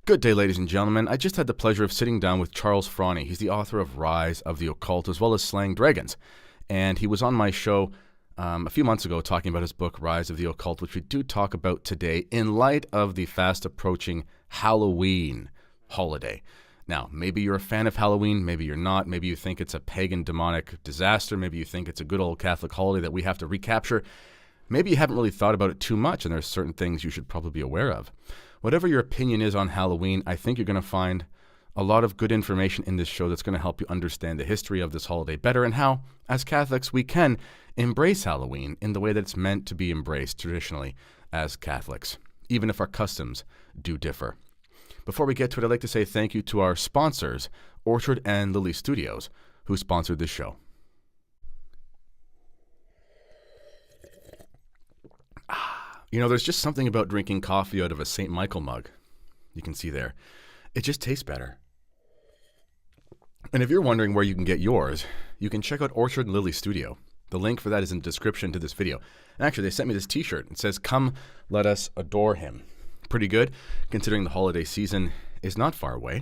Good day, ladies and gentlemen. I just had the pleasure of sitting down with Charles Frawny. He's the author of Rise of the Occult, as well as Slaying Dragons. And he was on my show a few months ago talking about his book, Rise of the Occult, which we do talk about today in light of the fast-approaching Halloween holiday. Now, maybe you're a fan of Halloween, maybe you're not. Maybe you think it's a pagan demonic disaster. Maybe you think it's a good old Catholic holiday that we have to recapture. Maybe you haven't really thought about it too much, and there's certain things you should probably be aware of. Whatever your opinion is on Halloween, I think you're going to find a lot of good information in this show that's going to help you understand the history of this holiday better and how, as Catholics, we can embrace Halloween in the way that it's meant to be embraced traditionally as Catholics, even if our customs do differ. Before we get to it, I'd like to say thank you to our sponsors, Orchard and Lily Studios, who sponsored this show. You know, there's just something about drinking coffee out of a St. Michael mug. You can see there. It just tastes better. And if you're wondering where you can get yours, you can check out Orchard and Lily Studio. The link for that is in the description to this video. And actually, they sent me this t-shirt. It says, "Come, let us adore him." Pretty good, considering the holiday season is not far away.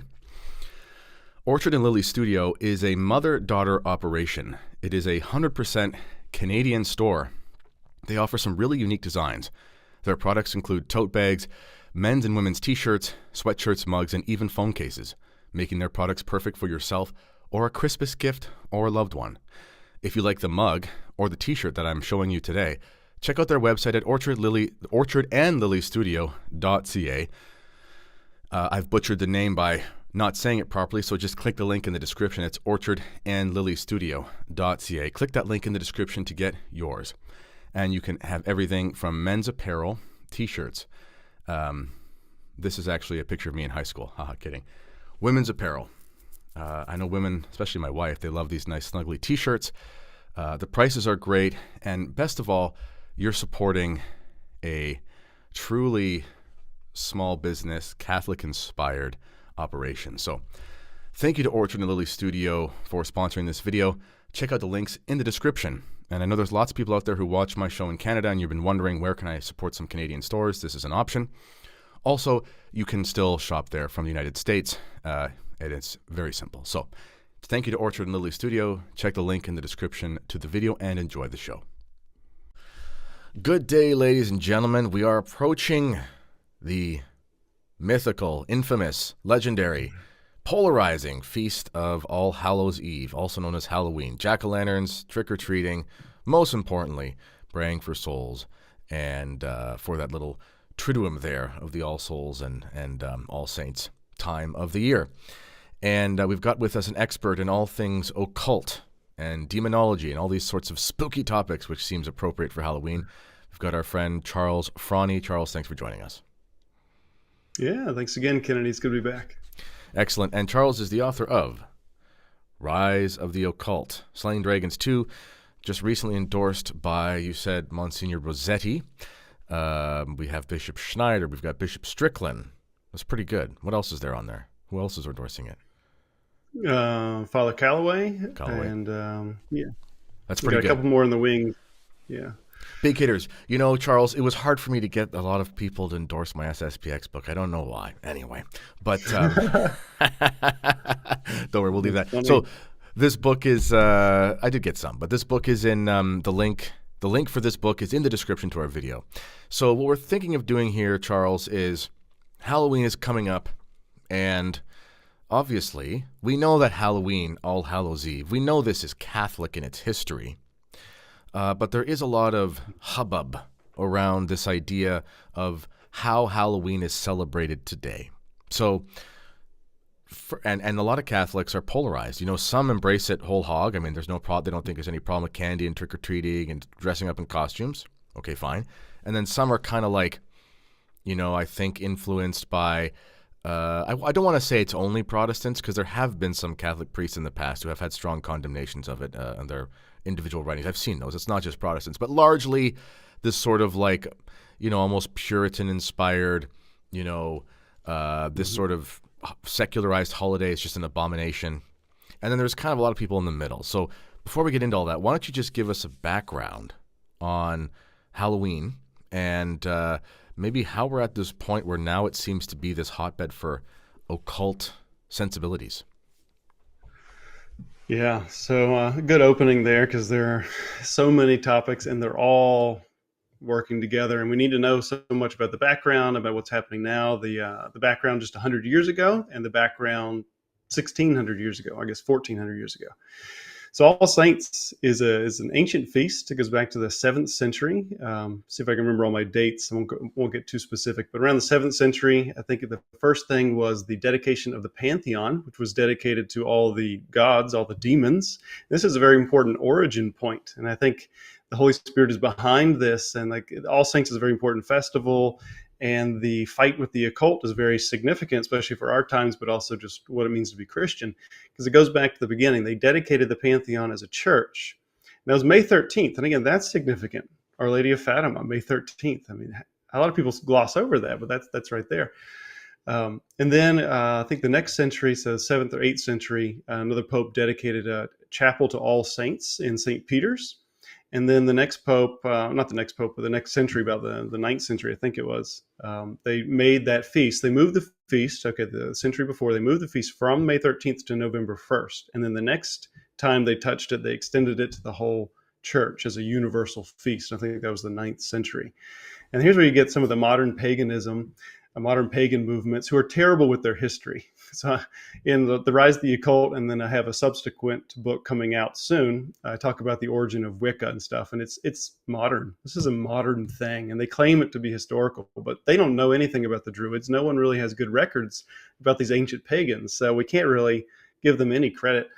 Orchard and Lily Studio is a mother-daughter operation. It is a 100% Canadian store. They offer some really unique designs. Their products include tote bags, men's and women's t-shirts, sweatshirts, mugs, and even phone cases, making their products perfect for yourself or a Christmas gift or a loved one. If you like the mug or the t-shirt that I'm showing you today, check out their website at orchardandlilystudio.ca. I've butchered the name by not saying it properly, so just click the link in the description. It's orchardandlilystudio.ca. Click that link in the description to get yours. And you can have everything from men's apparel, t-shirts. This is actually a picture of me in high school. Haha, kidding. Women's apparel. I know women, especially my wife, they love these nice snuggly t-shirts. The prices are great. And best of all, you're supporting a truly small business, Catholic-inspired operation. So thank you to Orchard and Lily Studio for sponsoring this video. Check out the links in the description. And I know there's lots of people out there who watch my show in Canada, and you've been wondering, where can I support some Canadian stores? This is an option. Also, you can still shop there from the United States, and it's very simple. So thank you to Orchard and Lily Studio. Check the link in the description to the video and enjoy the show. Good day, ladies and gentlemen. We are approaching the mythical, infamous, legendary, polarizing Feast of All Hallows Eve, also known as Halloween. Jack-o'-lanterns, trick-or-treating, most importantly, praying for souls, and for that little triduum there of the All Souls and All Saints time of the year. And we've got with us an expert in all things occult and demonology and all these sorts of spooky topics, which seems appropriate for Halloween. We've got our friend Charles Frawny. Charles, thanks for joining us. Yeah, thanks again, Kennedy. It's good to be back. Excellent. And Charles is the author of Rise of the Occult, Slaying Dragons 2, just recently endorsed by, you said, Monsignor Rossetti. We have Bishop Schneider. We've got Bishop Strickland. That's pretty good. What else is there on there? Who else is endorsing it? Father Calloway. And, yeah. That's pretty good. A couple more in the wings. Yeah. Big hitters. You know, Charles, it was hard for me to get a lot of people to endorse my SSPX book. I don't know why. Anyway, but don't worry, we'll leave that. So this book is, I did get some, but this book is in the link. The link for this book is in the description to our video. So what we're thinking of doing here, Charles, is Halloween is coming up, and obviously we know that Halloween, All Hallows Eve, we know this is Catholic in its history. But there is a lot of hubbub around this idea of how Halloween is celebrated today. So, and a lot of Catholics are polarized. You know, some embrace it whole hog. I mean, there's no problem. They don't think there's any problem with candy and trick-or-treating and dressing up in costumes. Okay, fine. And then some are kind of like, you know, I think influenced by, I don't want to say it's only Protestants, because there have been some Catholic priests in the past who have had strong condemnations of it in their individual writings. I've seen those. It's not just Protestants, but largely this sort of like, you know, almost Puritan-inspired, you know, this sort of secularized holiday is just an abomination. And then there's kind of a lot of people in the middle. So before we get into all that, why don't you just give us a background on Halloween and maybe how we're at this point where now it seems to be this hotbed for occult sensibilities. Yeah, so good opening there, because there are so many topics and they're all working together, and we need to know so much about the background, about what's happening now, the background just 100 years ago, and the background 1600 years ago, I guess 1400 years ago. So All Saints is an ancient feast. It goes back to the 7th century. See if I can remember all my dates. I won't get too specific, but around the 7th century, I think the first thing was the dedication of the Pantheon, which was dedicated to all the gods, all the demons. This is a very important origin point, and I think the Holy Spirit is behind this. And like All Saints is a very important festival, and the fight with the occult is very significant, especially for our times, but also just what it means to be Christian, because it goes back to the beginning. They dedicated the Pantheon as a church. And that was May 13th. And again, that's significant. Our Lady of Fatima, May 13th. I mean, a lot of people gloss over that, but that's right there. And then I think the next century, so 7th or 8th century, another pope dedicated a chapel to All Saints in St. Peter's. And then the next pope, not the next pope, but the next century, about the 9th century, I think it was, they made that feast. They moved the feast, the century before, they moved the feast from May 13th to November 1st. And then the next time they touched it, they extended it to the whole church as a universal feast. I think that was the 9th century. And here's where you get some of the modern paganism, modern pagan movements who are terrible with their history. So in the Rise of the Occult, and then I have a subsequent book coming out soon, I talk about the origin of Wicca and stuff, and it's modern. This is a modern thing, and they claim it to be historical, but they don't know anything about the Druids. No one really has good records about these ancient pagans, so we can't really give them any credit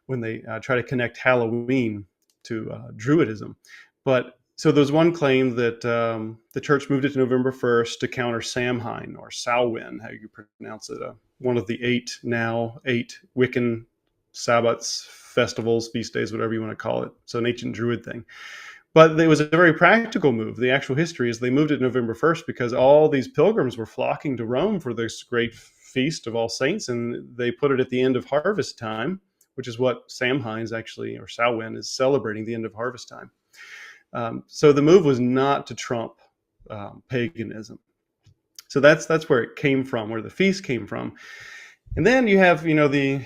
when they try to connect Halloween to Druidism. But so there's one claim that the church moved it to November 1st to counter Samhain, or Samhain, how you pronounce it, one of the 8 Wiccan Sabbats, festivals, feast days, whatever you want to call it. So an ancient Druid thing. But it was a very practical move. The actual history is they moved it November 1st because all these pilgrims were flocking to Rome for this great feast of All Saints, and they put it at the end of harvest time, which is what Samhain is actually, or Samhain is celebrating, the end of harvest time. So the move was not to trump paganism. So that's where it came from, where the feast came from. And then you have, the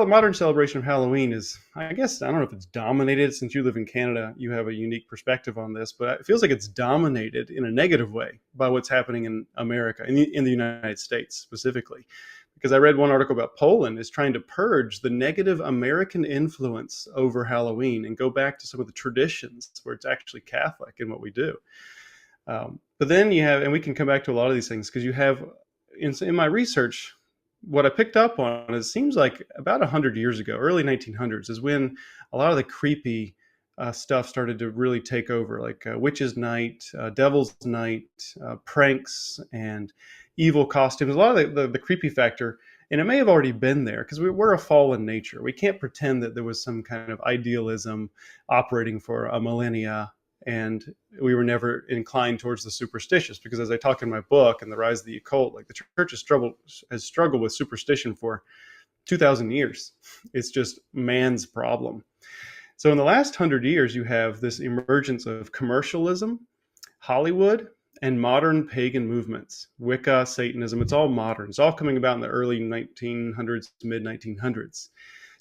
modern celebration of Halloween is, I guess, I don't know if it's dominated. Since you live in Canada, you have a unique perspective on this, but it feels like it's dominated in a negative way by what's happening in America, in the United States specifically. Because I read one article about Poland is trying to purge the negative American influence over Halloween and go back to some of the traditions where it's actually Catholic in what we do. But then you have, and we can come back to a lot of these things, because you have, in my research, what I picked up on, it seems like about 100 years ago, early 1900s, is when a lot of the creepy stuff started to really take over, like Witches' Night, Devil's Night, pranks, and evil costumes. A lot of the creepy factor, and it may have already been there, because we're a fallen nature. We can't pretend that there was some kind of idealism operating for a millennia, and we were never inclined towards the superstitious, because as I talk in my book, and the Rise of the Occult, like the church has struggled with superstition for 2,000 years. It's just man's problem. So in the last 100 years, you have this emergence of commercialism, Hollywood, and modern pagan movements, Wicca, Satanism. It's all modern. It's all coming about in the early 1900s, mid 1900s.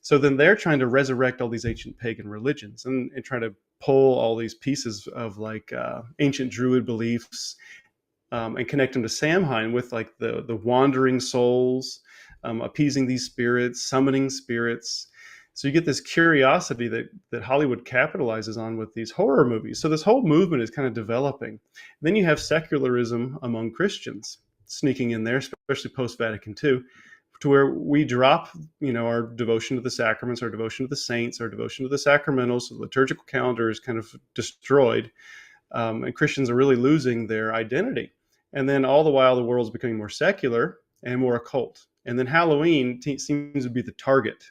So then they're trying to resurrect all these ancient pagan religions and try to pull all these pieces of like ancient Druid beliefs and connect them to Samhain with like the wandering souls, appeasing these spirits, summoning spirits. So you get this curiosity that Hollywood capitalizes on with these horror movies. So this whole movement is kind of developing. Then you have secularism among Christians sneaking in there, especially post-Vatican II, to where we drop, our devotion to the sacraments, our devotion to the saints, our devotion to the sacramentals. So the liturgical calendar is kind of destroyed, and Christians are really losing their identity. And then all the while, the world's becoming more secular and more occult. And then Halloween seems to be the target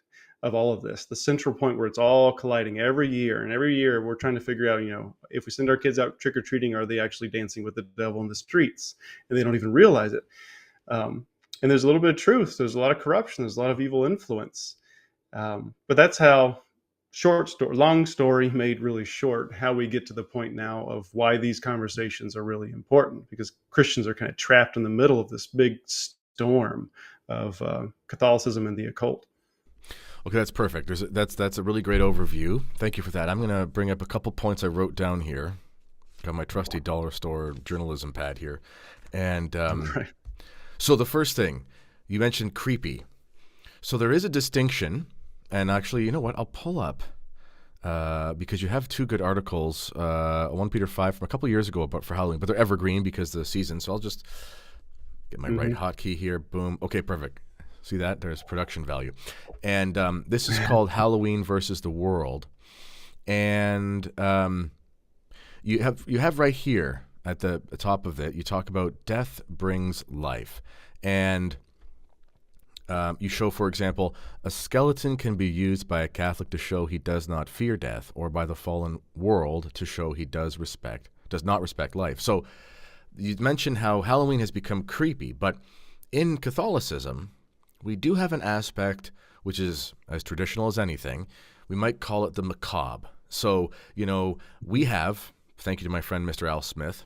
of all of this, the central point where it's all colliding every year. And every year we're trying to figure out, if we send our kids out trick-or-treating, are they actually dancing with the devil in the streets? And they don't even realize it. And there's a little bit of truth. There's a lot of corruption. There's a lot of evil influence. But that's how long story made really short, how we get to the point now of why these conversations are really important, because Christians are kind of trapped in the middle of this big storm of Catholicism and the occult. Okay, that's perfect. That's a really great overview. Thank you for that. I'm going to bring up a couple points I wrote down here. Got my trusty dollar store journalism pad here. And Right. so the first thing, you mentioned creepy. So there is a distinction, and actually, you know what? I'll pull up, because you have two good articles, 1 Peter 5 from a couple years ago for Halloween, but they're evergreen because of the season. So I'll just get my right hotkey here. Boom. Okay, perfect. See that? There's production value. And this is called Halloween versus the World. And you have right here at the top of it, you talk about death brings life. And you show, for example, a skeleton can be used by a Catholic to show he does not fear death, or by the fallen world to show he does not respect life. So you mentioned how Halloween has become creepy, but in Catholicism, we do have an aspect which is as traditional as anything. We might call it the macabre. So, we have, thank you to my friend Mr. Al Smith,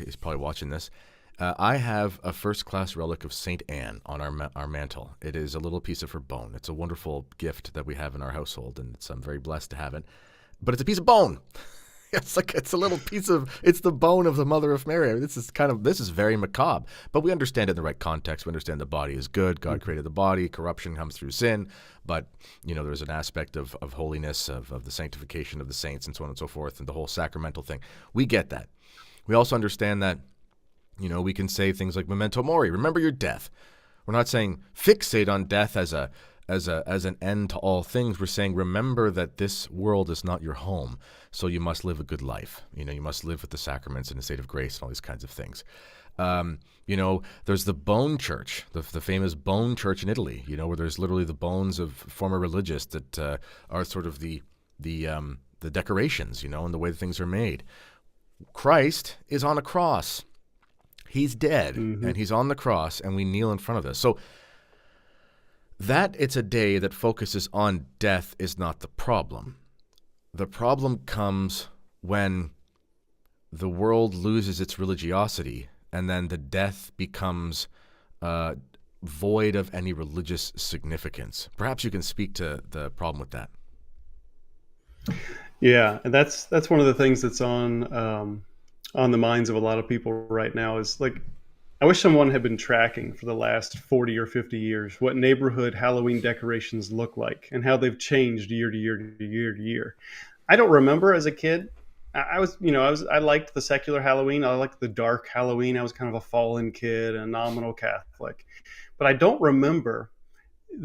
he's probably watching this, I have a first-class relic of St. Anne on our mantle. It is a little piece of her bone. It's a wonderful gift that we have in our household, and I'm very blessed to have it. But it's a piece of bone. It's a little piece of, it's the bone of the Mother of Mary. I mean, this is very macabre, but we understand it in the right context. We understand the body is good. God created the body. Corruption comes through sin, but there's an aspect of holiness, of the sanctification of the saints, and so on and so forth, and the whole sacramental thing. We get that. We also understand that, we can say things like memento mori, remember your death. We're not saying fixate on death as an end to all things. We're saying remember that this world is not your home, so you must live a good life. You must live with the sacraments in a state of grace and all these kinds of things. There's the bone church, the famous bone church in Italy, where there's literally the bones of former religious that are sort of the decorations, and the way that things are made. Christ is on a cross. He's dead, and he's on the cross, and we kneel in front of this. So that it's a day that focuses on death is not the problem. The problem comes when the world loses its religiosity, and then the death becomes void of any religious significance. Perhaps you can speak to the problem with that. Yeah, and that's one of the things that's on the minds of a lot of people right now. Is like, I wish someone had been tracking for the last 40 or 50 years what neighborhood Halloween decorations look like and how they've changed year to year to year to year. I don't remember as a kid. I liked the secular Halloween. I liked the dark Halloween. I was kind of a fallen kid and a nominal Catholic, but I don't remember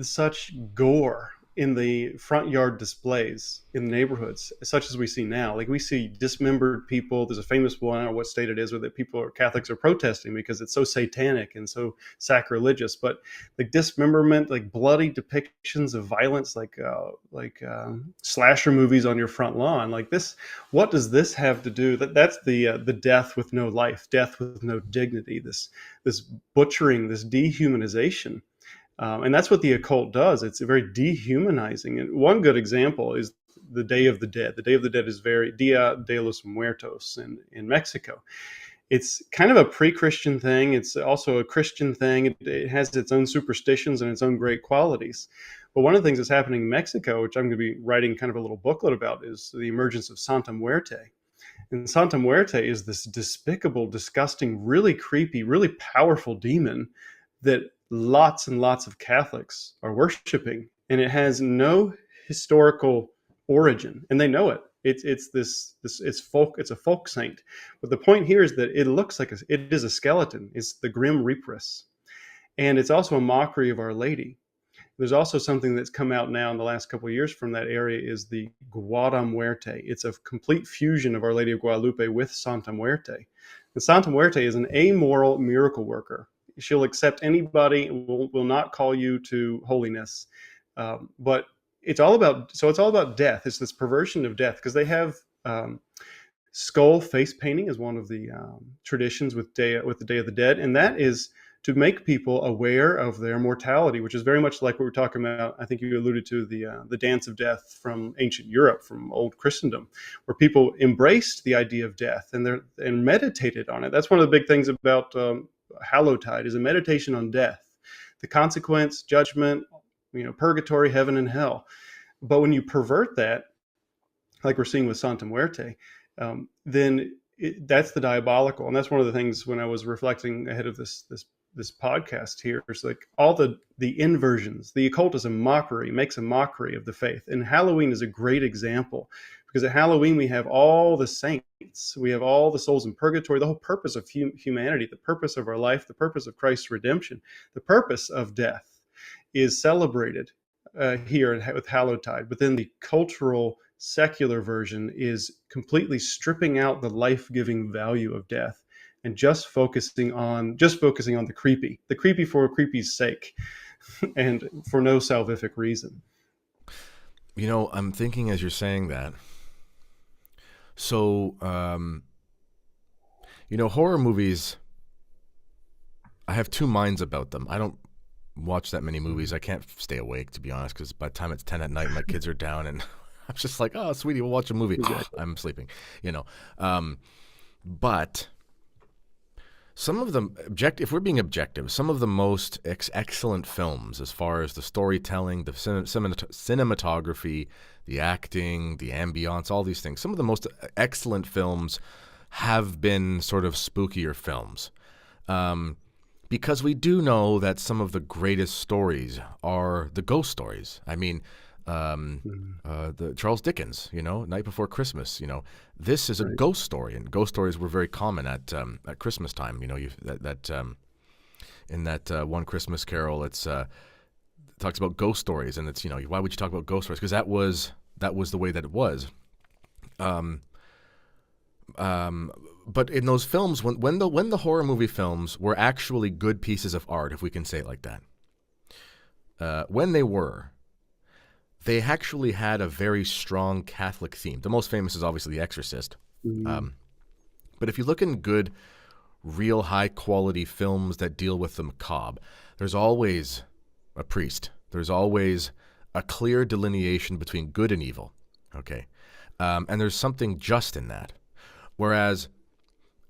such gore in the front yard displays in the neighborhoods, such as we see now. Like, we see dismembered people. There's a famous one, I don't know what state it is, where that Catholics are protesting because it's so satanic and so sacrilegious. But the dismemberment, like bloody depictions of violence, like slasher movies on your front lawn, like this. What does this have to do? That's the death with no life, death with no dignity. This butchering, this dehumanization. And that's what the occult does. It's very dehumanizing. And one good example is the Day of the Dead. The Day of the Dead is very Dia de los Muertos in Mexico. It's kind of a pre-Christian thing. It's also a Christian thing. It has its own superstitions and its own great qualities. But one of the things that's happening in Mexico, which I'm going to be writing kind of a little booklet about, is the emergence of Santa Muerte. And Santa Muerte is this despicable, disgusting, really creepy, really powerful demon that lots and lots of Catholics are worshiping, and it has no historical origin, and they know it. It's a folk saint. But the point here is that it looks like it is a skeleton. It's the Grim Reaperess, and it's also a mockery of Our Lady. There's also something that's come out now in the last couple of years from that area, is the Guada Muerte. It's a complete fusion of Our Lady of Guadalupe with Santa Muerte. And Santa Muerte is an amoral miracle worker. She'll accept anybody, will not call you to holiness. But it's all about death. It's this perversion of death, because they have skull face painting is one of the traditions with the Day of the Dead, and that is to make people aware of their mortality, which is very much like what we're talking about. I think you alluded to the dance of death from ancient Europe, from old Christendom, where people embraced the idea of death and meditated on it. That's one of the big things about Hallowtide, is a meditation on death, the consequence, judgment, purgatory, heaven, and hell. But when you pervert that, like we're seeing with Santa Muerte, then that's the diabolical. And that's one of the things when I was reflecting ahead of this podcast here, is like all the inversions. The occultism makes a mockery of the faith. And Halloween is a great example, because at Halloween we have all the saints, we have all the souls in purgatory, the whole purpose of humanity, the purpose of our life, the purpose of Christ's redemption, the purpose of death is celebrated here with Hallowtide. But then the cultural secular version is completely stripping out the life-giving value of death and just focusing on the creepy for creepy's sake, and for no salvific reason. I'm thinking as you're saying that. So, horror movies, I have two minds about them. I don't watch that many movies. I can't stay awake, to be honest, because by the time it's 10 at night, my kids are down, and I'm just like, oh, sweetie, we'll watch a movie. Exactly. I'm sleeping, But some of them, if we're being objective, some of the most excellent films, as far as the storytelling, the cinematography, the acting, the ambiance, all these things, some of the most excellent films have been sort of spookier films. Because we do know that some of the greatest stories are the ghost stories. I mean, the Charles Dickens, Night Before Christmas. This is a ghost story, and ghost stories were very common at Christmas time. In that one Christmas Carol, it talks about ghost stories, and it's why would you talk about ghost stories? Because that was the way that it was. But in those films, when the horror movie films were actually good pieces of art, if we can say it like that, when they actually had a very strong Catholic theme. The most famous is obviously The Exorcist. Mm-hmm. But if you look in good, real high-quality films that deal with the macabre, there's always a priest. There's always a clear delineation between good and evil. Okay? And there's something just in that. Whereas,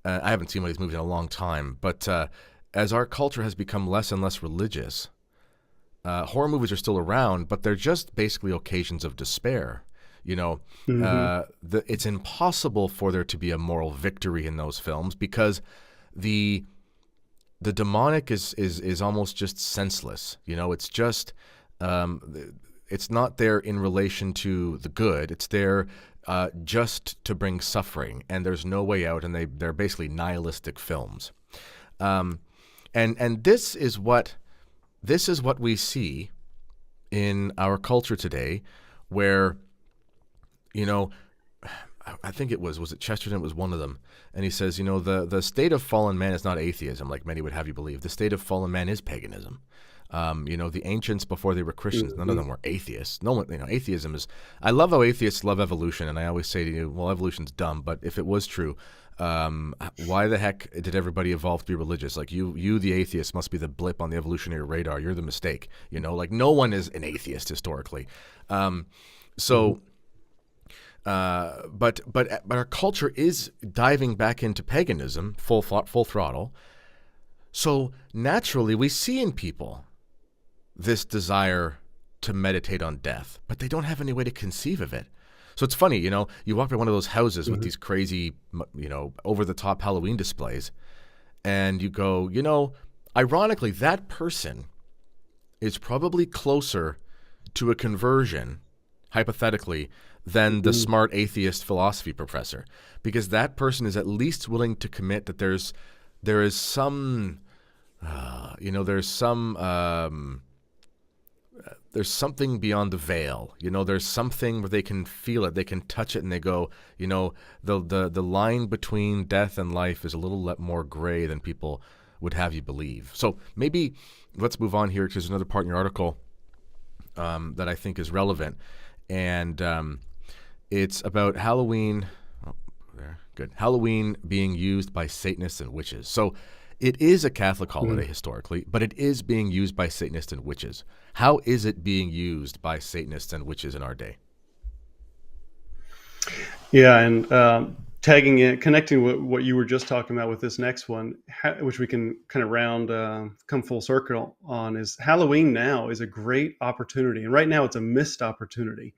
I haven't seen one of these movies in a long time, but as our culture has become less and less religious, horror movies are still around, but they're just basically occasions of despair. Mm-hmm. It's impossible for there to be a moral victory in those films, because the demonic is almost just senseless. It's just it's not there in relation to the good. It's there just to bring suffering, and there's no way out, and they're basically nihilistic films. And this is what we see in our culture today, where, I think it was it Chesterton was one of them, and he says, the state of fallen man is not atheism, like many would have you believe. The state of fallen man is paganism. The ancients, before they were Christians, none of them were atheists. No one, atheism is. I love how atheists love evolution, and I always say to you, well, evolution's dumb, but if it was true, why the heck did everybody evolve to be religious? Like you, the atheist, must be the blip on the evolutionary radar. You're the mistake. Like no one is an atheist historically. But our culture is diving back into paganism, full throttle. So naturally, we see in people this desire to meditate on death, but they don't have any way to conceive of it. So it's funny, you walk by one of those houses with these crazy, over-the-top Halloween displays, and you go, ironically, that person is probably closer to a conversion, hypothetically, than the smart atheist philosophy professor, because that person is at least willing to commit that there is some, there's something beyond the veil. There's something where they can feel it, they can touch it, and they go, the line between death and life is a little more gray than people would have you believe. So maybe let's move on here, because there's another part in your article that I think is relevant, and it's about Halloween. Oh, there, good. Halloween being used by Satanists and witches. So It is a Catholic holiday historically, but it is being used by Satanists and witches. How is it being used by Satanists and witches in our day? Yeah, and tagging in, connecting what you were just talking about with this next one, which we can kind of come full circle on, is Halloween now is a great opportunity. And right now it's a missed opportunity,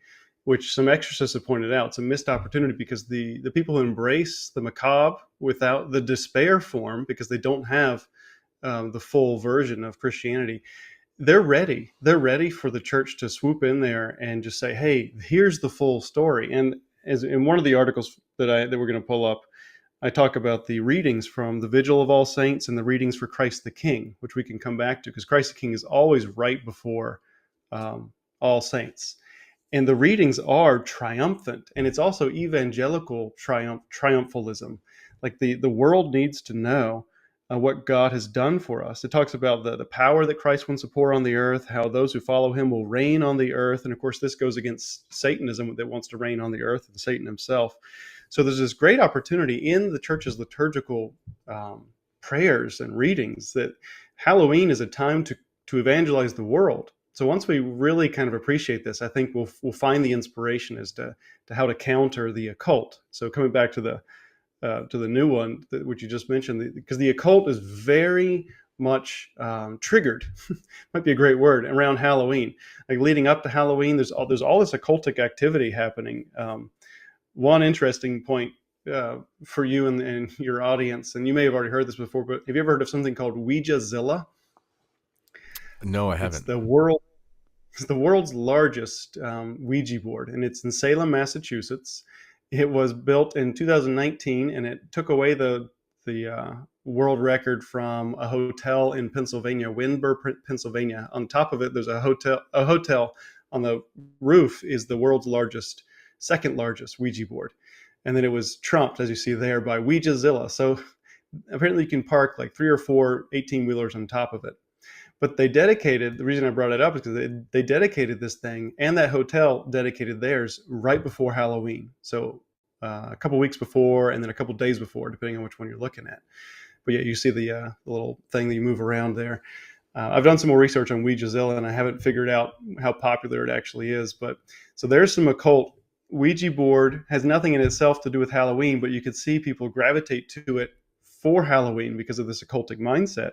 which some exorcists have pointed out. It's a missed opportunity because the people who embrace the macabre without the despair form, because they don't have the full version of Christianity, they're ready. They're ready for the church to swoop in there and just say, "Hey, here's the full story." And as in one of the articles that we're going to pull up, I talk about the readings from the Vigil of All Saints and the readings for Christ the King, which we can come back to because Christ the King is always right before All Saints. And the readings are triumphant, and it's also evangelical triumphalism. Like the world needs to know what God has done for us. It talks about the power that Christ wants to pour on the earth, how those who follow him will reign on the earth. And of course, this goes against Satanism that wants to reign on the earth and Satan himself. So there's this great opportunity in the church's liturgical prayers and readings that Halloween is a time to evangelize the world. So once we really kind of appreciate this, I think we'll find the inspiration as to how to counter the occult. So coming back to the new one, which you just mentioned, because the occult is very much triggered, might be a great word, around Halloween. Like leading up to Halloween, there's all this occultic activity happening. One interesting point for you and your audience, and you may have already heard this before, but have you ever heard of something called Ouija-zilla? No, I haven't. It's the world's largest Ouija board, and it's in Salem, Massachusetts. It was built in 2019, and it took away the world record from a hotel in Pennsylvania, Windber, Pennsylvania. On top of it, there's a hotel. A hotel on the roof is the world's second largest Ouija board, and then it was trumped, as you see there, by Ouija-zilla. So apparently, you can park like 3 or 4 18-wheelers on top of it. But the reason I brought it up is because they dedicated this thing, and that hotel dedicated theirs right before Halloween. So a couple weeks before, and then a couple days before, depending on which one you're looking at. But yeah, you see the little thing that you move around there. I've done some more research on Ouija-zilla, and I haven't figured out how popular it actually is. But so there's some occult. Ouija board has nothing in itself to do with Halloween, but you could see people gravitate to it for Halloween because of this occultic mindset.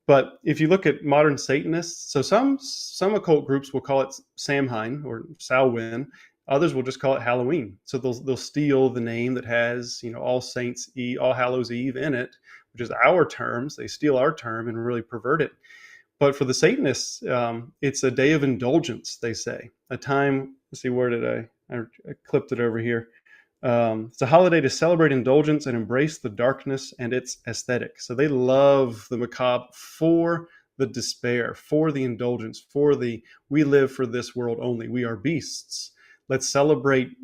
But if you look at modern Satanists, so some occult groups will call it Samhain or Samhain. Others will just call it Halloween. So they'll steal the name that has, All Saints Eve, All Hallows Eve in it, which is our terms. They steal our term and really pervert it. But for the Satanists, it's a day of indulgence, they say. A time, let's see, where did I clipped it over here. It's a holiday to celebrate indulgence and embrace the darkness and its aesthetic. So they love the macabre for the despair, for the indulgence, we live for this world only. We are beasts. Let's celebrate,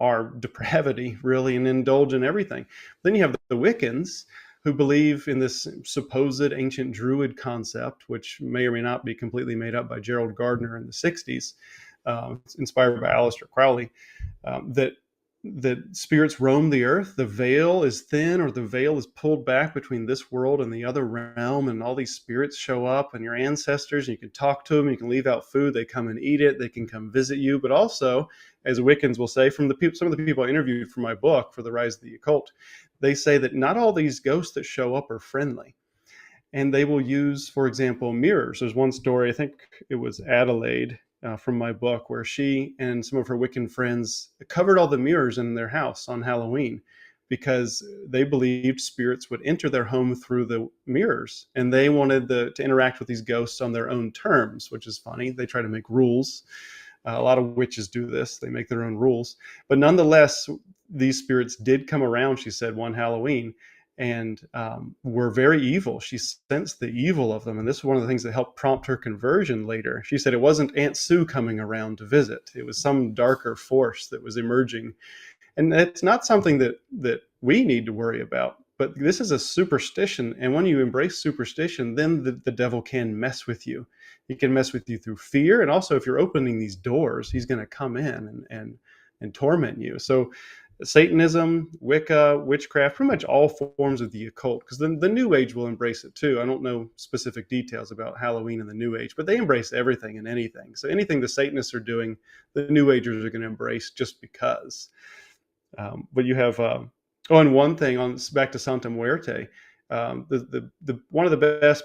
our depravity, really, and indulge in everything. Then you have the Wiccans, who believe in this supposed ancient Druid concept, which may or may not be completely made up by Gerald Gardner in the 60s, inspired by Aleister Crowley, that spirits roam the earth, the veil is thin or the veil is pulled back between this world and the other realm, and all these spirits show up and your ancestors, and you can talk to them, you can leave out food, they come and eat it, they can come visit you. But also, as Wiccans will say, some of the people I interviewed for my book, for The Rise of the Occult, they say that not all these ghosts that show up are friendly. And they will use, for example, mirrors. There's one story, I think it was Adelaide, from my book, where she and some of her Wiccan friends covered all the mirrors in their house on Halloween because they believed spirits would enter their home through the mirrors, and they wanted to interact with these ghosts on their own terms, which is funny. They try to make rules. A lot of witches do this. They make their own rules. But nonetheless, these spirits did come around, she said, one Halloween, and were very evil. She sensed the evil of them. And this is one of the things that helped prompt her conversion later. She said it wasn't Aunt Sue coming around to visit. It was some darker force that was emerging. And it's not something that we need to worry about. But this is a superstition. And when you embrace superstition, then the devil can mess with you. He can mess with you through fear. And also, if you're opening these doors, he's going to come in and torment you. So Satanism, Wicca, witchcraft, pretty much all forms of the occult, because the New Age will embrace it too. I don't know specific details about Halloween and the New Age, but they embrace everything and anything. So anything the Satanists are doing, the New Agers are going to embrace just because. But you have, and one thing on back to Santa Muerte, the one of the best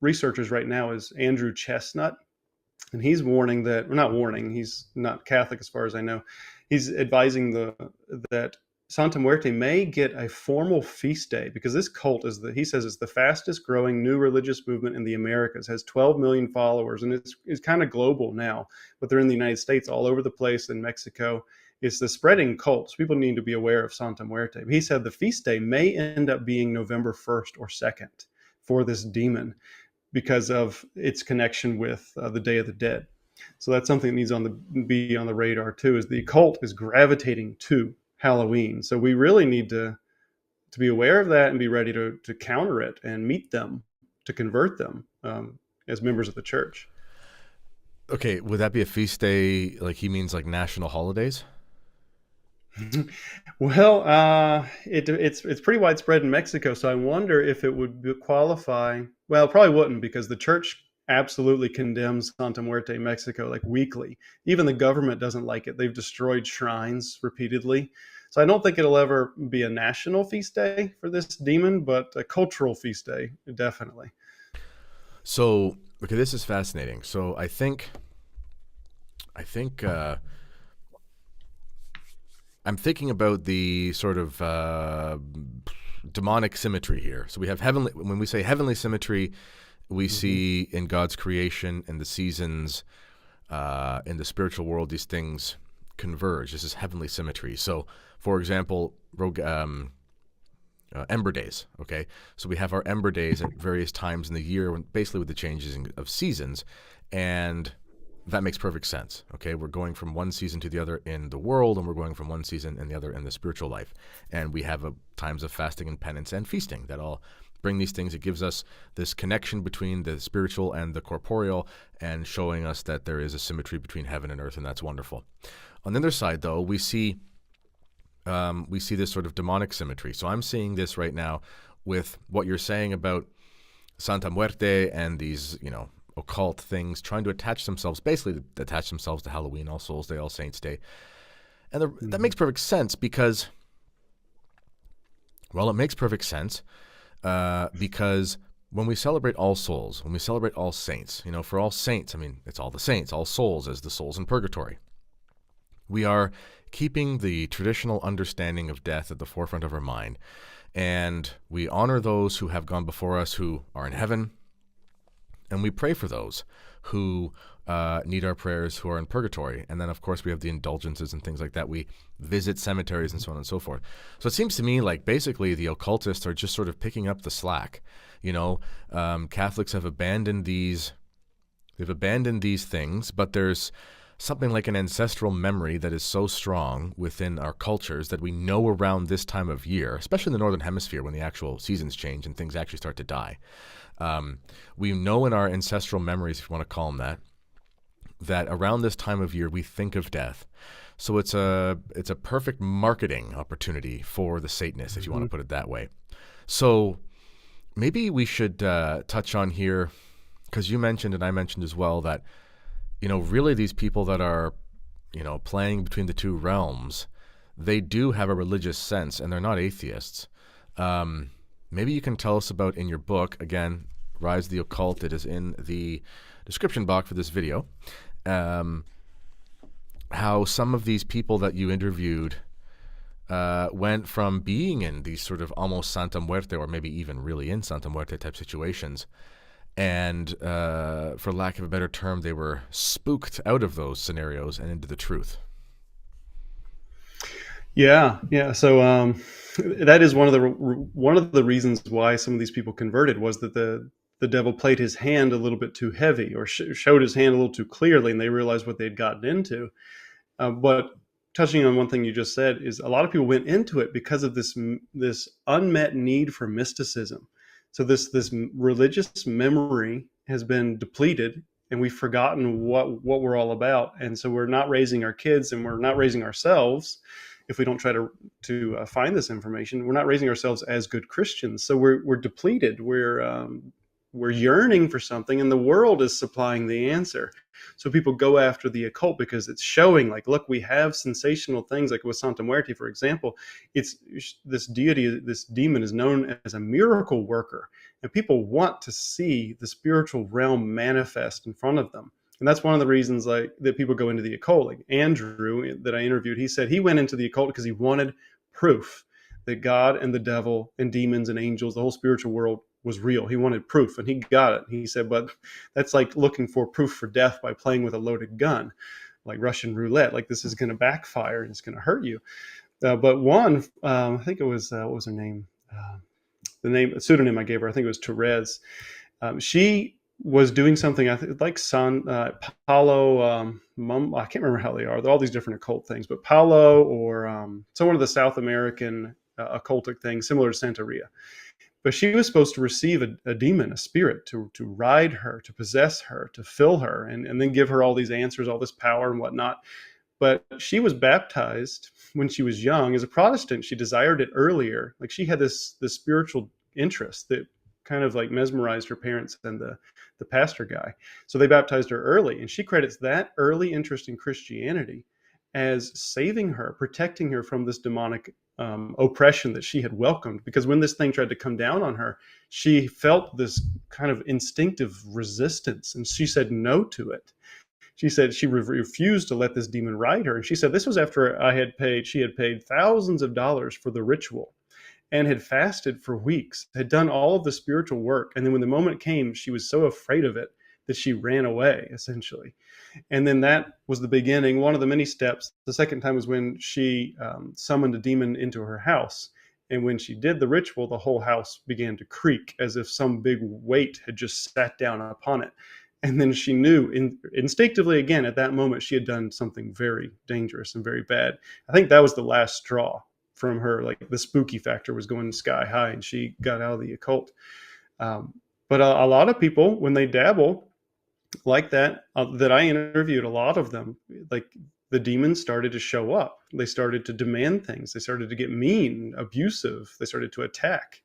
researchers right now is Andrew Chestnut, and he's warning that, or not warning, he's not Catholic as far as I know. He's advising that Santa Muerte may get a formal feast day, because this cult he says is the fastest growing new religious movement in the Americas, has 12 million followers, and it's kind of global now, but they're in the United States, all over the place, in Mexico. It's the spreading cult, so people need to be aware of Santa Muerte. He said the feast day may end up being November 1st or 2nd for this demon, because of its connection with the Day of the Dead. So that's something that needs be on the radar too, is the occult is gravitating to Halloween. So we really need to be aware of that and be ready to counter it and meet them, to convert them as members of the church. Okay, would that be a feast day, like he means like national holidays? Well, it's pretty widespread in Mexico, so I wonder if it would qualify. Well, it probably wouldn't, because the church absolutely condemns Santa Muerte in Mexico, like weekly. Even the government doesn't like it. They've destroyed shrines repeatedly. So I don't think it'll ever be a national feast day for this demon, but a cultural feast day, definitely. So, okay, this is fascinating. So I think I'm thinking about the sort of demonic symmetry here. So we have when we say heavenly symmetry, we see in God's creation and the seasons, in the spiritual world, these things converge. This is heavenly symmetry. So, for example, Ember Days, okay? So we have our Ember Days at various times in the year, basically with the changes of seasons, and that makes perfect sense, okay? We're going from one season to the other in the world, and we're going from one season and the other in the spiritual life. And we have times of fasting and penance and feasting that all bring these things. It gives us this connection between the spiritual and the corporeal, and showing us that there is a symmetry between heaven and earth, and that's wonderful. On the other side, though, we see this sort of demonic symmetry. So I'm seeing this right now with what you're saying about Santa Muerte and these, occult things trying to attach themselves to Halloween, All Souls Day, All Saints Day. And that makes perfect sense because, well, it makes perfect sense because when we celebrate All Souls, when we celebrate All Saints, for All Saints, I mean, it's all the saints, all souls as the souls in purgatory. We are keeping the traditional understanding of death at the forefront of our mind, and we honor those who have gone before us who are in heaven, and we pray for those who need our prayers who are in purgatory. And then, of course, we have the indulgences and things like that. We visit cemeteries and so on and so forth. So it seems to me like basically the occultists are just sort of picking up the slack. Catholics have abandoned these. They've abandoned these things, but there's something like an ancestral memory that is so strong within our cultures that we know around this time of year, especially in the Northern Hemisphere when the actual seasons change and things actually start to die. We know in our ancestral memories, if you want to call them that around this time of year we think of death. So it's a perfect marketing opportunity for the Satanists, if you want to put it that way. So maybe we should touch on here, because you mentioned and I mentioned as well that, really these people that are, playing between the two realms, they do have a religious sense and they're not atheists. Maybe you can tell us about, in your book, again, Rise of the Occult, it is in the description box for this video, how some of these people that you interviewed went from being in these sort of almost Santa Muerte, or maybe even really in Santa Muerte type situations, and for lack of a better term, they were spooked out of those scenarios and into the truth. Yeah. So that is one of the reasons why some of these people converted, was that the devil played his hand a little bit too heavy, or showed his hand a little too clearly, and they realized what they'd gotten into. But touching on one thing you just said, is a lot of people went into it because of this unmet need for mysticism. So this religious memory has been depleted, and we've forgotten what we're all about. And so we're not raising our kids, and we're not raising ourselves if we don't try to find this information. We're not raising ourselves as good Christians, so we're depleted. We're yearning for something, and the world is supplying the answer. So people go after the occult because it's showing, like, look, we have sensational things, like with Santa Muerte, for example. It's this deity, this demon is known as a miracle worker, and people want to see the spiritual realm manifest in front of them. And that's one of the reasons, like, that people go into the occult. Like Andrew that I interviewed, he said he went into the occult because he wanted proof that God and the devil and demons and angels, the whole spiritual world, was real. He wanted proof, and he got it. He said, but that's like looking for proof for death by playing with a loaded gun, like Russian roulette. Like, this is going to backfire and it's going to hurt you. But one, I think it was, what was her name? The pseudonym I gave her, I think it was Therese. She was doing something, I think, like Paulo, I can't remember how they are. They're all these different occult things, but Paulo or one of the South American occultic things, similar to Santeria. But she was supposed to receive a demon, a spirit, to ride her, to possess her, to fill her, and then give her all these answers, all this power and whatnot. But she was baptized when she was young. As a Protestant, she desired it earlier. Like, she had this spiritual interest that kind of like mesmerized her parents and the pastor guy. So they baptized her early, and she credits that early interest in Christianity as saving her, protecting her from this demonic oppression that she had welcomed. Because when this thing tried to come down on her, she felt this kind of instinctive resistance, and she said no to it. She said she refused to let this demon ride her. And she said this was after she had paid thousands of dollars for the ritual and had fasted for weeks, had done all of the spiritual work. And then when the moment came, she was so afraid of it that she ran away, essentially. And then that was the beginning, one of the many steps. The second time was when she summoned a demon into her house. And when she did the ritual, the whole house began to creak as if some big weight had just sat down upon it. And then she knew instinctively, again, at that moment, she had done something very dangerous and very bad. I think that was the last straw from her. Like, the spooky factor was going sky high, and she got out of the occult. But a lot of people, when they dabble like that, that I interviewed, a lot of them, like, the demons started to show up. They started to demand things. They started to get mean, abusive. They started to attack.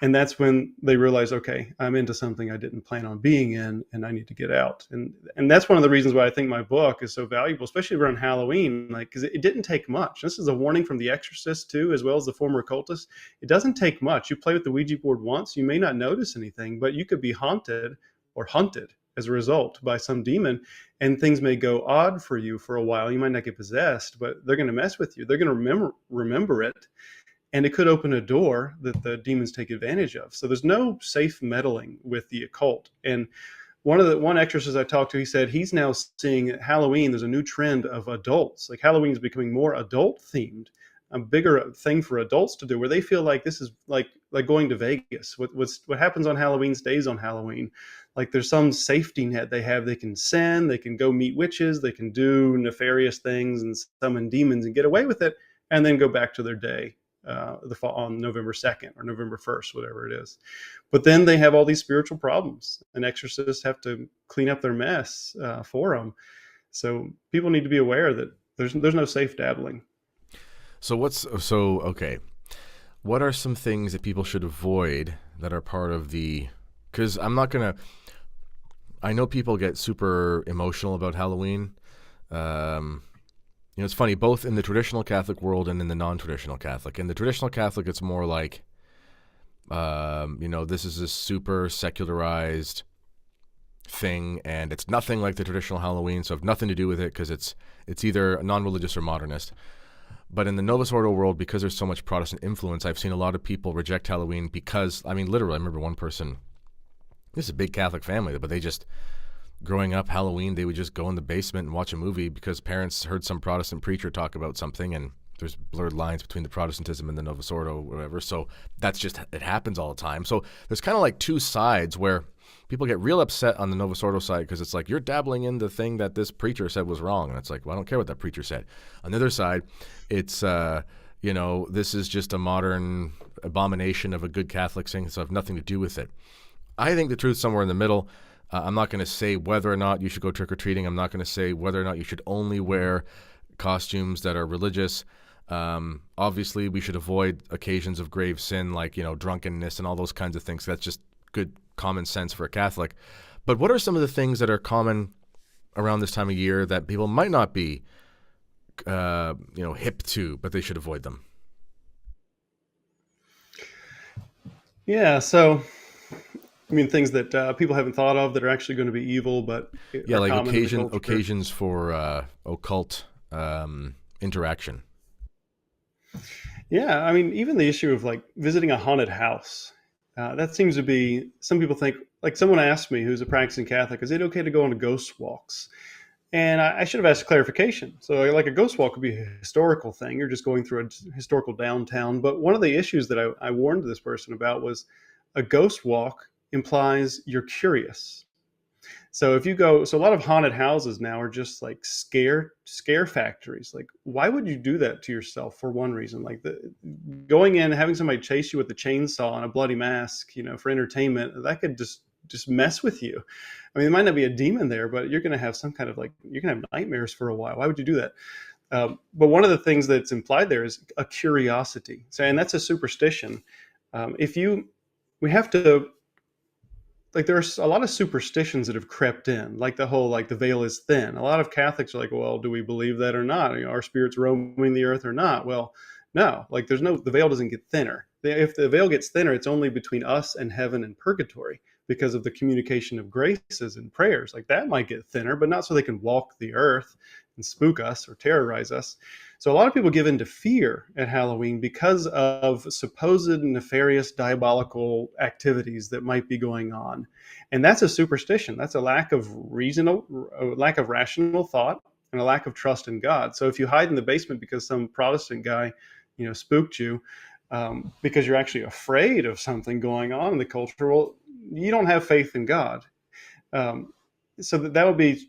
And that's when they realized, okay, I'm into something I didn't plan on being in, and I need to get out. And that's one of the reasons why I think my book is so valuable, especially around Halloween, like, because it didn't take much. This is a warning from the Exorcists too, as well as the former occultists. It doesn't take much. You play with the Ouija board once, you may not notice anything, but you could be haunted or hunted as a result by some demon, and things may go odd for you for a while. You might not get possessed, but they're going to mess with you. They're going to remember it. And it could open a door that the demons take advantage of. So there's no safe meddling with the occult. And one exorcist I talked to, he said he's now seeing at Halloween, there's a new trend of adults. Like, Halloween is becoming more adult themed, a bigger thing for adults to do, where they feel like this is like going to Vegas. What happens on Halloween stays on Halloween. Like, there's some safety net they have. They can sin, they can go meet witches, they can do nefarious things and summon demons and get away with it, and then go back to their day. On November 2nd or November 1st, whatever it is. But then they have all these spiritual problems, and exorcists have to clean up their mess for them. So people need to be aware that there's no safe dabbling. Okay. What are some things that people should avoid that are part of because I know people get super emotional about Halloween. It's funny, both in the traditional Catholic world and in the non-traditional Catholic. In the traditional Catholic, it's more like, this is a super secularized thing, and it's nothing like the traditional Halloween, so have nothing to do with it because it's either non-religious or modernist. But in the Novus Ordo world, because there's so much Protestant influence, I've seen a lot of people reject Halloween because, literally, I remember one person, this is a big Catholic family, but they just... Growing up, Halloween, they would just go in the basement and watch a movie because parents heard some Protestant preacher talk about something, and there's blurred lines between the Protestantism and the Novus Ordo or whatever. So that's just, it happens all the time. So there's kind of like two sides where people get real upset on the Novus Ordo side because it's like, you're dabbling in the thing that this preacher said was wrong. And it's like, well, I don't care what that preacher said. On the other side, it's, this is just a modern abomination of a good Catholic thing, so I have nothing to do with it. I think the truth's somewhere in the middle. I'm not going to say whether or not you should go trick-or-treating. I'm not going to say whether or not you should only wear costumes that are religious. Obviously, we should avoid occasions of grave sin like, drunkenness and all those kinds of things. That's just good common sense for a Catholic. But what are some of the things that are common around this time of year that people might not be, hip to, but they should avoid them? Yeah, so things that people haven't thought of that are actually going to be evil, but Yeah, are like common in the culture. occasions for occult interaction. Yeah, even the issue of like visiting a haunted house. That seems to be, some people think, like someone asked me who's a practicing Catholic, is it okay to go on ghost walks? And I should have asked clarification. So, like, a ghost walk could be a historical thing. You're just going through a historical downtown. But one of the issues that I warned this person about was a ghost walk implies you're curious. So if you go, so a lot of haunted houses now are just like scare factories. Like, why would you do that to yourself? For one reason, like going in, having somebody chase you with a chainsaw and a bloody mask, for entertainment, that could just mess with you. There might not be a demon there, but you're going to have some kind of you're going to have nightmares for a while. Why would you do that? But one of the things that's implied there is a curiosity. So, and that's a superstition. We have to, there's a lot of superstitions that have crept in, like the whole, the veil is thin. A lot of Catholics are like, well, do we believe that or not? Are spirits roaming the earth or not? Well, no, the veil doesn't get thinner. If the veil gets thinner, it's only between us and heaven and purgatory because of the communication of graces and prayers. Like, that might get thinner, but not so they can walk the earth and spook us or terrorize us. So a lot of people give in to fear at Halloween because of supposed nefarious, diabolical activities that might be going on. And that's a superstition. That's a lack of rational thought and a lack of trust in God. So if you hide in the basement because some Protestant guy, spooked you, because you're actually afraid of something going on in the culture, well, you don't have faith in God. So thof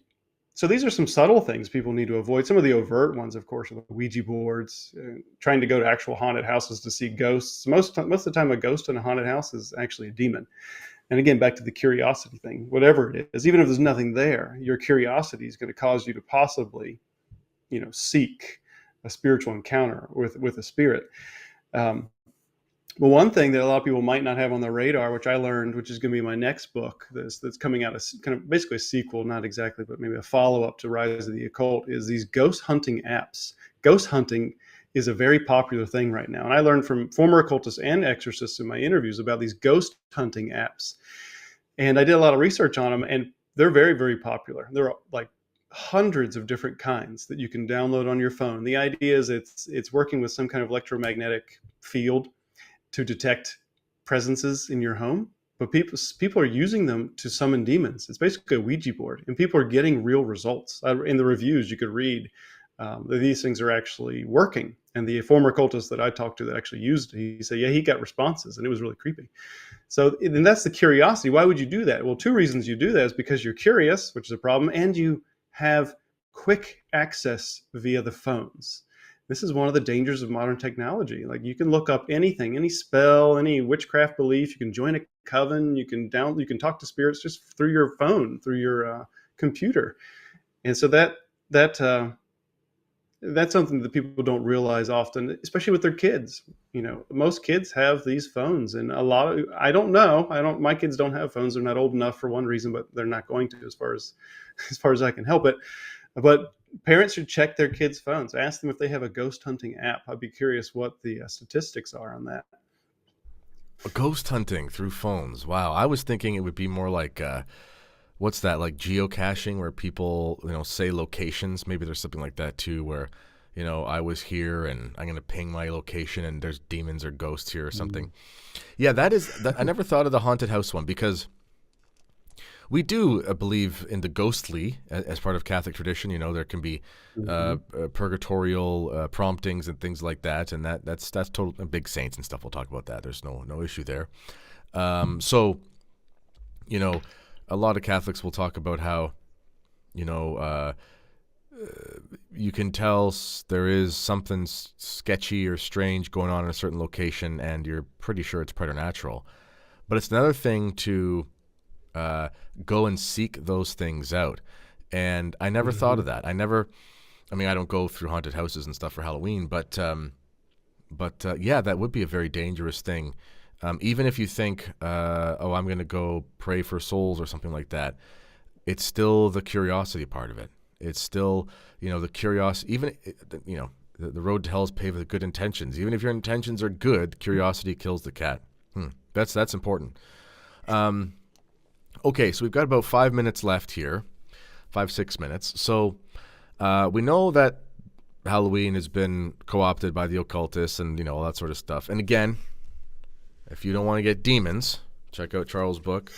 these are some subtle things people need to avoid. Some of the overt ones, of course, are the Ouija boards, trying to go to actual haunted houses to see ghosts. Most of the time, a ghost in a haunted house is actually a demon. And again, back to the curiosity thing, whatever it is, even if there's nothing there, your curiosity is going to cause you to possibly, seek a spiritual encounter with a spirit. Well, one thing that a lot of people might not have on their radar, which I learned, which is going to be my next book, that's coming out, as kind of basically a sequel, not exactly, but maybe a follow-up to Rise of the Occult, is these ghost hunting apps. Ghost hunting is a very popular thing right now. And I learned from former occultists and exorcists in my interviews about these ghost hunting apps. And I did a lot of research on them, and they're very, very popular. There are like hundreds of different kinds that you can download on your phone. The idea is it's working with some kind of electromagnetic field to detect presences in your home, but people are using them to summon demons. It's basically a Ouija board, and people are getting real results. In the reviews, you could read that these things are actually working. And the former occultist that I talked to that actually used it, he said, yeah, he got responses, and it was really creepy. So, and that's the curiosity. Why would you do that? Well, two reasons you do that is because you're curious, which is a problem, and you have quick access via the phones. This is one of the dangers of modern technology. Like, you can look up anything, any spell, any witchcraft belief. You can join a coven. You can talk to spirits just through your phone, through your computer. And so that's something that people don't realize often, especially with their kids. Most kids have these phones, and my kids don't have phones. They're not old enough for one reason, but they're not going to, as far as I can help it. But parents should check their kids' phones. Ask them if they have a ghost hunting app. I'd be curious what the statistics are on that. Ghost hunting through phones. Wow. I was thinking it would be more like, what's that, like geocaching, where people, say locations. Maybe there's something like that too, where, I was here and I'm going to ping my location and there's demons or ghosts here or something. Mm. Yeah, I never thought of the haunted house one, because we do believe in the ghostly as part of Catholic tradition. There can be purgatorial promptings and things like that, and that's total. Big saints and stuff. We'll talk about that. There's no issue there. So, a lot of Catholics will talk about how, you can tell there is something sketchy or strange going on in a certain location, and you're pretty sure it's preternatural. But it's another thing to go and seek those things out. And I never thought of that. I mean, I don't go through haunted houses and stuff for Halloween, but yeah, that would be a very dangerous thing. Even if you think, oh, I'm going to go pray for souls or something like that, it's still the curiosity part of it. It's still, the curiosity, even, the road to hell is paved with good intentions. Even if your intentions are good, curiosity kills the cat. That's important. Okay, so we've got about 5 minutes left here, 5-6 minutes. So we know that Halloween has been co-opted by the occultists and, all that sort of stuff. And again, if you don't want to get demons, check out Charles' book.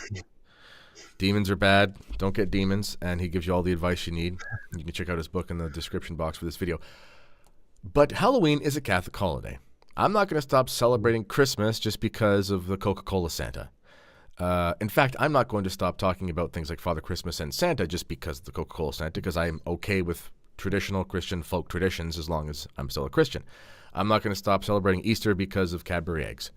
Demons are bad. Don't get demons. And he gives you all the advice you need. You can check out his book in the description box for this video. But Halloween is a Catholic holiday. I'm not going to stop celebrating Christmas just because of the Coca-Cola Santa. In fact, I'm not going to stop talking about things like Father Christmas and Santa just because of the Coca-Cola Santa, because I'm okay with traditional Christian folk traditions as long as I'm still a Christian. I'm not going to stop celebrating Easter because of Cadbury eggs.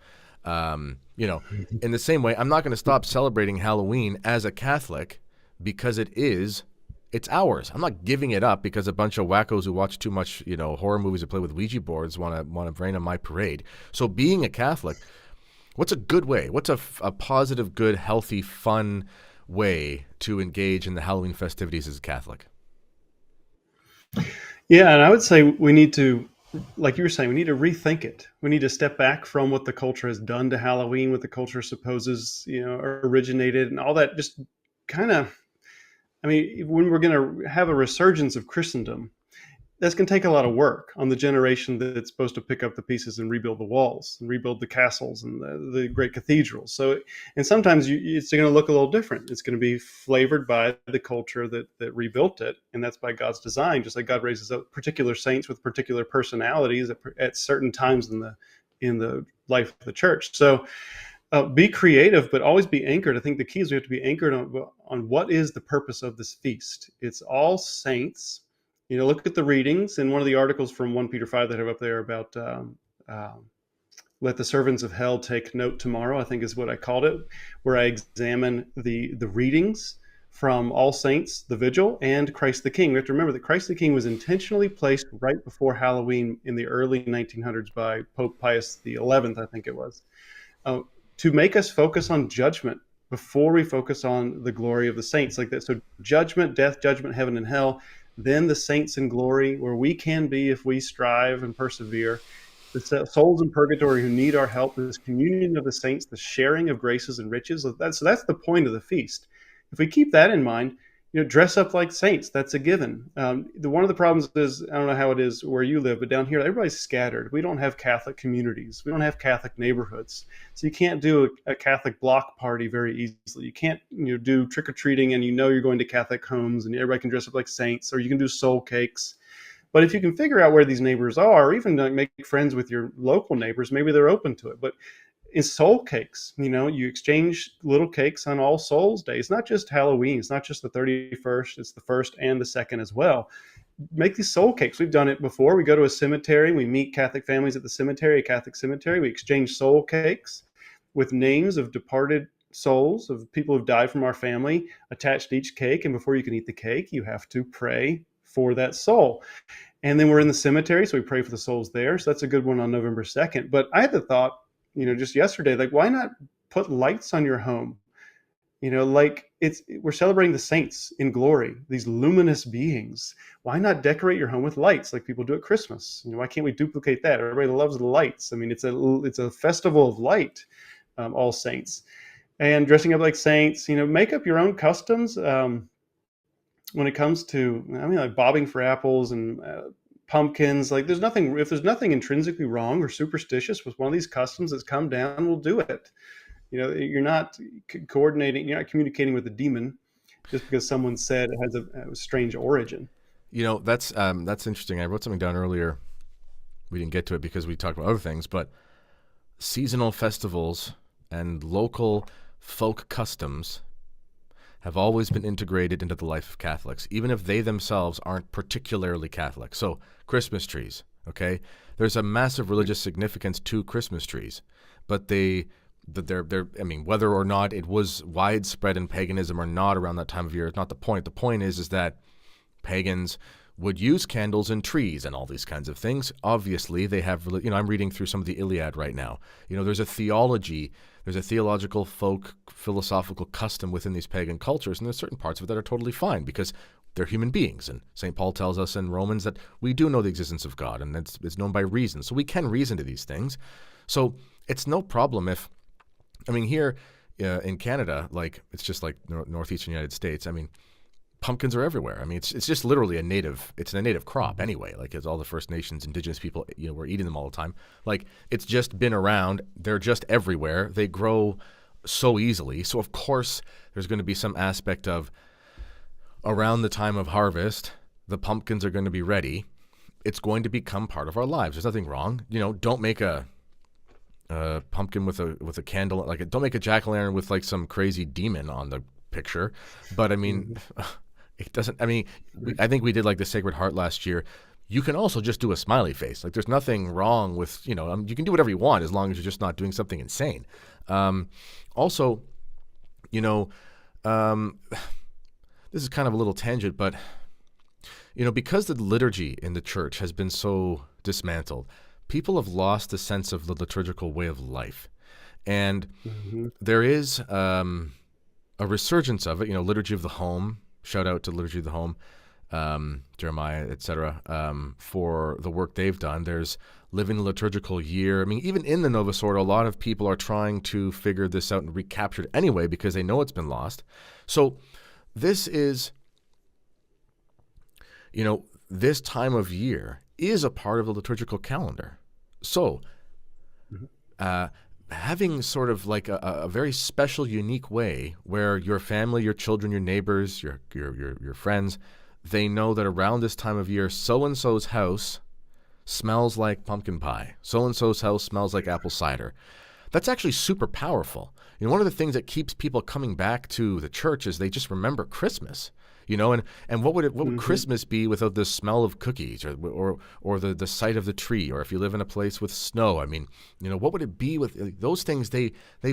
In the same way, I'm not going to stop celebrating Halloween as a Catholic because it's ours. I'm not giving it up because a bunch of wackos who watch too much, horror movies and play with Ouija boards want to rain on my parade. So being a Catholic, what's a good way? What's a positive, good, healthy, fun way to engage in the Halloween festivities as a Catholic? Yeah, and I would say we need to, like you were saying, we need to rethink it. We need to step back from what the culture has done to Halloween, what the culture supposes, originated, and all that. Just kind of, when we're going to have a resurgence of Christendom, that's going to take a lot of work on the generation that's supposed to pick up the pieces and rebuild the walls and rebuild the castles and the great cathedrals. So, and sometimes it's going to look a little different. It's going to be flavored by the culture that rebuilt it. And that's by God's design, just like God raises up particular saints with particular personalities at certain times in the life of the church. So be creative, but always be anchored. I think the key is we have to be anchored on what is the purpose of this feast. It's all saints. Look at the readings in one of the articles from 1 Peter 5 that I have up there about let the servants of hell take note tomorrow, I think is what I called it, where I examine the readings from All Saints, the Vigil, and Christ the King. We have to remember that Christ the King was intentionally placed right before Halloween in the early 1900s by Pope Pius XI, I think it was, to make us focus on judgment before we focus on the glory of the saints like that. So judgment, death, judgment, heaven, and hell. Then the saints in glory, where we can be if we strive and persevere. The souls in purgatory who need our help, this communion of the saints, the sharing of graces and riches. So that's the point of the feast. If we keep that in mind, dress up like saints. That's a given. One of the problems is, I don't know how it is where you live, but down here, everybody's scattered. We don't have Catholic communities. We don't have Catholic neighborhoods. So you can't do a Catholic block party very easily. You can't do trick-or-treating and you're going to Catholic homes and everybody can dress up like saints, or you can do soul cakes. But if you can figure out where these neighbors are, or even make friends with your local neighbors, maybe they're open to it. But in soul cakes, you exchange little cakes on All Souls Day. It's not just Halloween. It's not just the 31st. It's the 1st and the 2nd as well. Make these soul cakes. We've done it before. We go to a cemetery. We meet Catholic families at the cemetery, a Catholic cemetery. We exchange soul cakes with names of departed souls, of people who've died from our family, attached to each cake. And before you can eat the cake, you have to pray for that soul. And then we're in the cemetery, so we pray for the souls there. So that's a good one on November 2nd. But I had the thought, just yesterday, like, why not put lights on your home? We're celebrating the saints in glory, these luminous beings. Why not decorate your home with lights like people do at Christmas? Why can't we duplicate that? Everybody loves the lights. It's a festival of light, All Saints, and dressing up like saints. Make up your own customs when it comes to, like bobbing for apples and pumpkins. Like if there's nothing intrinsically wrong or superstitious with one of these customs that's come down, we'll do it. You're not coordinating, you're not communicating with a demon just because someone said it has a strange origin. That's interesting. I wrote something down earlier. We didn't get to it because we talked about other things, but seasonal festivals and local folk customs have always been integrated into the life of Catholics, even if they themselves aren't particularly Catholic. So Christmas trees, okay? There's a massive religious significance to Christmas trees, but they're whether or not it was widespread in paganism or not around that time of year is not the point. The point is that pagans would use candles in trees and all these kinds of things. Obviously, they have, I'm reading through some of the Iliad right now. There's a theological folk philosophical custom within these pagan cultures, and there's certain parts of it that are totally fine because they're human beings. And St. Paul tells us in Romans that we do know the existence of God, and it's known by reason. So we can reason to these things. So it's no problem if, here in Canada, it's just like northeastern United States, pumpkins are everywhere. It's just literally a native crop anyway. As all the First Nations, indigenous people, were eating them all the time. It's just been around. They're just everywhere. They grow so easily. So of course there's going to be some aspect of around the time of harvest, the pumpkins are going to be ready. It's going to become part of our lives. There's nothing wrong. Don't make a pumpkin with a candle. Don't make a jack-o'-lantern with some crazy demon on the picture. But it doesn't. I think we did the Sacred Heart last year. You can also just do a smiley face. There's nothing wrong with you can do whatever you want as long as you're just not doing something insane. Also, this is kind of a little tangent, but because the liturgy in the church has been so dismantled, people have lost the sense of the liturgical way of life, and there is a resurgence of it. Liturgy of the Home. Shout out to Liturgy of the Home, Jeremiah, etc., for the work they've done. There's Living the Liturgical Year. Even in the Novus Ordo, a lot of people are trying to figure this out and recapture it anyway because they know it's been lost. So this is, this time of year is a part of the liturgical calendar. So having sort of a very special, unique way where your family, your children, your neighbors, your friends, they know that around this time of year, so-and-so's house smells like pumpkin pie. So-and-so's house smells like apple cider. That's actually super powerful. One of the things that keeps people coming back to the church is they just remember Christmas. And what would Christmas be without the smell of cookies or the sight of the tree, or if you live in a place with snow? What would it be with those things? They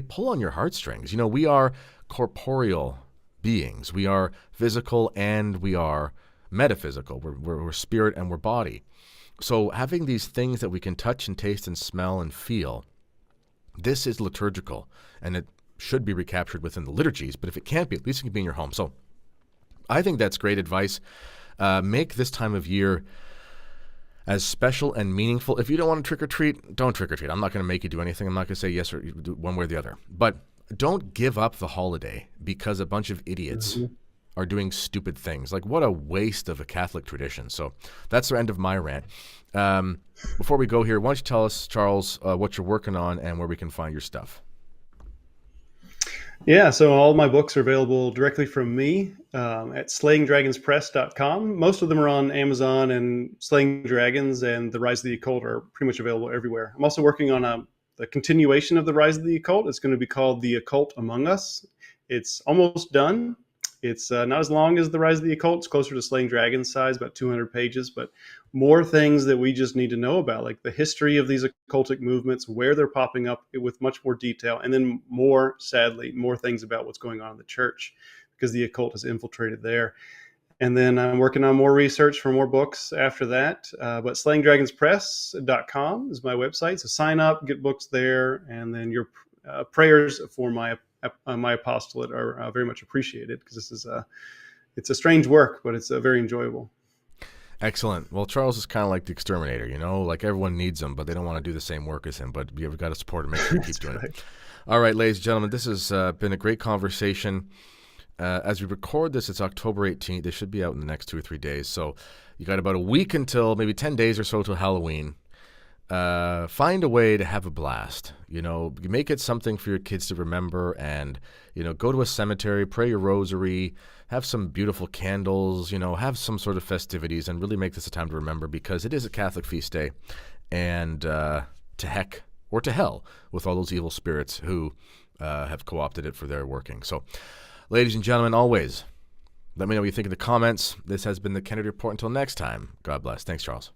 pull on your heartstrings. We are corporeal beings. We are physical and we are metaphysical. We're spirit and we're body. So having these things that we can touch and taste and smell and feel, this is liturgical, and it should be recaptured within the liturgies. But if it can't be, at least it can be in your home. So I think that's great advice. Make this time of year as special and meaningful. If you don't want to trick or treat, don't trick or treat. I'm not going to make you do anything. I'm not going to say yes or one way or the other. But don't give up the holiday because a bunch of idiots are doing stupid things. What a waste of a Catholic tradition. So that's the end of my rant. Before we go here, why don't you tell us, Charles, what you're working on and where we can find your stuff? Yeah, so all my books are available directly from me at slayingdragonspress.com. Most of them are on Amazon, and Slaying Dragons and The Rise of the Occult are pretty much available everywhere. I'm also working on the continuation of The Rise of the Occult. It's going to be called The Occult Among Us. It's almost done. It's not as long as The Rise of the Occult. It's closer to Slaying Dragons size, about 200 pages, but more things that we just need to know about, like the history of these occultic movements, where they're popping up with much more detail, and then sadly, more things about what's going on in the church because the occult has infiltrated there. And then I'm working on more research for more books after that. But slayingdragonspress.com is my website. So sign up, get books there, and then your prayers for my apostolate are very much appreciated because this is it's a strange work, but it's very enjoyable. Excellent. Well, Charles is kind of like the exterminator, everyone needs him, but they don't want to do the same work as him. But you've got to support him, make sure you keep doing it. All right, ladies and gentlemen, this has been a great conversation. As we record this, it's October 18th. They should be out in the next 2 or 3 days. So you got about a week until maybe 10 days or so till Halloween. Find a way to have a blast. Make it something for your kids to remember, and go to a cemetery, pray your rosary, have some beautiful candles, have some sort of festivities, and really make this a time to remember, because it is a Catholic feast day. And to heck or to hell with all those evil spirits who have co-opted it for their working. So, ladies and gentlemen, always let me know what you think in the comments. This has been the Kennedy Report. Until next time, God bless. Thanks, Charles.